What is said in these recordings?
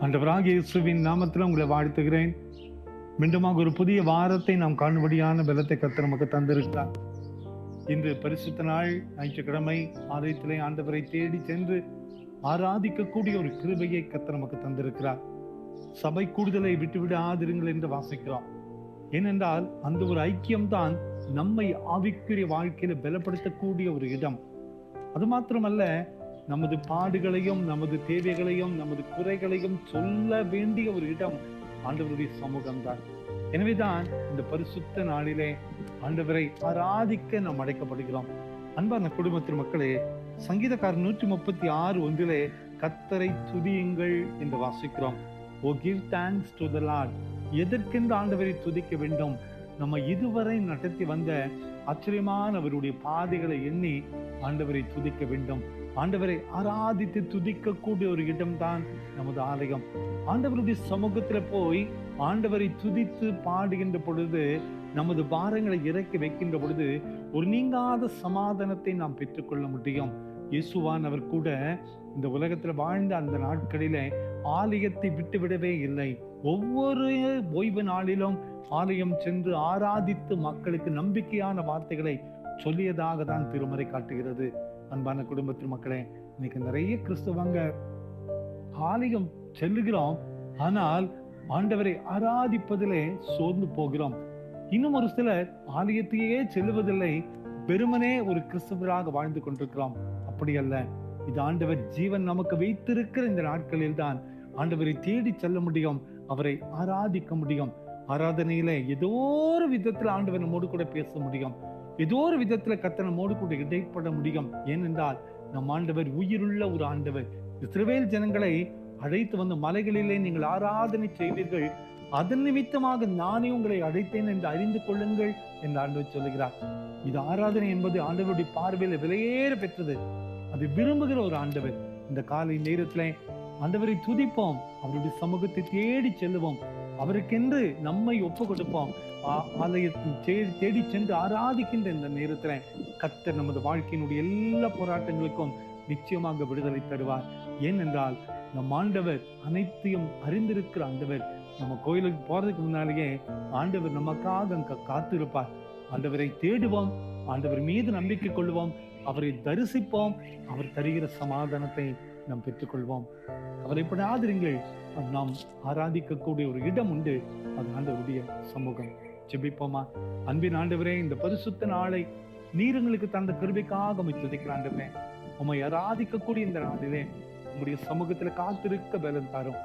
ஆண்டவராகிய இயேசுவின் நாமத்தில் உங்களை வாழ்த்துகிறேன். மீண்டுமாக ஒரு புதிய வாரத்தை நாம் காணும்படியான பலத்தை கர்த்தர் நமக்கு தந்திருக்கிறார். இன்று பரிசுத்த நாள், ஞாயிற்றுக்கிழமை. ஆலயத்திலே ஆண்டவரை தேடி சென்று ஆராதிக்கக்கூடிய ஒரு கிருபையை கர்த்தர் நமக்கு தந்திருக்கிறார். சபை கூடுதலை விட்டுவிடாதிருங்கள் என்று வாசிக்கிறோம். ஏனென்றால் அந்த ஒரு ஐக்கியம்தான் நம்மை ஆவிக்குரிய வாழ்க்கையில பலப்படுத்தக்கூடிய ஒரு இடம். அது மாத்திரமல்ல, நமது பாடுகளையும் நமது தேவைகளையும் நமது குறைகளையும் சொல்ல வேண்டிய ஒரு இடம் ஆண்டவருடைய சமூகம்தான். எனவேதான் இந்த பரிசுத்த நாளிலே ஆண்டவரை ஆராதிக்க நாம் அழைக்கப்படுகிறோம். அன்பான குடும்பத்தின் மக்களே, சங்கீதக்காரர் 136:1 கர்த்தரை துதியுங்கள் என்று வாசிக்கிறோம். O give thanks to the Lord. எதற்கென்று ஆண்டவரை துதிக்க வேண்டும்? நம்ம இதுவரை நடத்தி வந்த ஆச்சரியமான அவருடைய பாதைகளை எண்ணி ஆண்டவரை துதிக்க வேண்டும். ஆண்டவரை ஆராதித்து துதிக்கக்கூடிய ஒரு இடம்தான் நமது ஆலயம். ஆண்டவருடைய சமூகத்துல போய் ஆண்டவரை துதித்து பாடுகின்ற பொழுது, நமது பாரங்களை இறக்கி வைக்கின்ற பொழுது ஒரு நீங்காத சமாதானத்தை நாம் பெற்றுக்கொள்ள முடியும். இயேசுவானவர் கூட இந்த உலகத்துல வாழ்ந்த அந்த நாட்களிலே ஆலயத்தை விட்டுவிடவே இல்லை. ஒவ்வொரு ஓய்வு நாளிலும் ஆலயம் சென்று ஆராதித்து மக்களுக்கு நம்பிக்கையான வார்த்தைகளை சொல்லியதாக தான் திருமறை காட்டுகிறது. அன்பான குடும்பத்தின் மக்களே, இன்னைக்கு நிறைய கிறிஸ்தவங்க ஆலயம் செல்லுகிறோம், ஆனால் ஆண்டவரை ஆராதிப்பதிலே சோர்ந்து போகிறோம். இன்னும் ஒரு சிலர் ஆலயத்தையே செல்லுவதில்லை, வெறுமனே ஒரு கிறிஸ்தவராக வாழ்ந்து கொண்டிருக்கிறோம். அப்படி அல்ல. இது ஆண்டவர் ஜீவன் நமக்கு வைத்திருக்கிற இந்த நாட்களில் தான் ஆண்டவரை தேடி செல்ல முடியும், அவரை ஆராதிக்க முடியும். ஆராதனையில ஏதோ ஒரு விதத்துல ஆண்டவர் நம்மோடு கூட பேச முடியும், ஏதோ ஒரு விதத்துல கர்த்தர் நம்மோடு கூட இடைப்பட முடியும். ஏனென்றால் நம் ஆண்டவர் உயிருள்ள ஒரு ஆண்டவர். இஸ்ரவேல் ஜனங்களை அழைத்து வந்து மலைகளிலே நீங்கள் ஆராதனை செய்வீர்கள், அதன் நிமித்தமாக நானே உங்களை அழைத்தேன் என்று அறிந்து கொள்ளுங்கள் என்று ஆண்டவர் சொல்லுகிறார். இது ஆராதனை என்பது ஆண்டவருடைய பார்வையில விலையேற பெற்றது. அது விரும்புகிற ஒரு ஆண்டவர். இந்த காலை நேரத்துல ஆண்டவரை துதிப்போம், அவருடைய சமூகத்தை தேடி செல்லுவோம், அவருக்கென்று நம்மை ஒப்பு கொடுப்போம். ஆலயத்தில் தேடி சென்று ஆராதிக்கின்ற இந்த நேரத்துல கர்த்தர் நமது வாழ்க்கையினுடைய எல்லா போராட்டங்களுக்கும் நிச்சயமாக விடுதலை தருவார். ஏனென்றால் நம் ஆண்டவர் அனைத்தையும் அறிந்திருக்கிற ஆண்டவர். நம்ம கோயிலுக்கு போறதுக்கு முன்னாலேயே ஆண்டவர் நமக்காக காத்திருப்பார். ஆண்டவரை தேடுவோம், ஆண்டவர் மீது நம்பிக்கை கொள்வோம், அவரை தரிசிப்போம், அவர் தருகிற சமாதானத்தை நாம் பெற்றுக்கொள்வோம். கவலைப்படாதிருங்கள், நாம் ஆராதிக்கக்கூடிய ஒரு இடம் உண்டு, அது ஆண்டவருடைய சமூகம். ஜெபிப்போமா? அன்பின் ஆண்டவரே, இந்த பரிசுத்த நாளை நீர் எங்களுக்கு தந்த கிருபைக்காக உம்மை துதிக்கிற ஆண்டவரே, உம்மை ஆராதிக்கக்கூடிய இந்த நாளிலே உம்முடைய சமூகத்துல காத்திருக்க பலன் தரும்.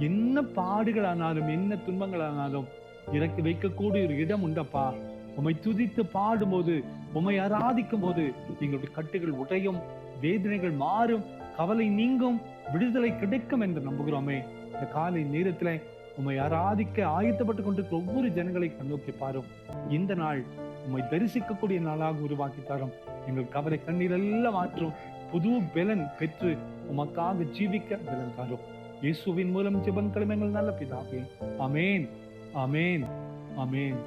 என்ன பாடுகளானாலும் என்ன துன்பங்களானாலும் இறக்கி வைக்கக்கூடிய ஒரு இடம் உண்டப்பா. உம்மை துதித்து பாடும்போது, உம்மை ஆராதிக்கும் போது எங்களுடைய கட்டுகள் உடையும், வேதனைகள் மாறும், கவலை நீங்கும், விடுதலை கிடைக்கும் என்று நம்புகிறோமே. இந்த காலை நேரத்துல உம்மை ஆராதிக்க ஆயத்தப்பட்டு கொண்டிருக்கிற ஒவ்வொரு ஜனங்களை கண்ணோக்கி பாரும். இந்த நாள் உம்மை தரிசிக்கக்கூடிய நாளாக உருவாக்கி தரும். எங்கள் கவலை கண்ணீர் எல்லாம் மாற்றும், புது பலன் பெற்று உமக்காக ஜீவிக்க பலன் தரும். இயேசுவின் மூலம் ஜெபம் எங்கள் நல்ல பிதாவே. ஆமேன், ஆமேன், ஆமேன்.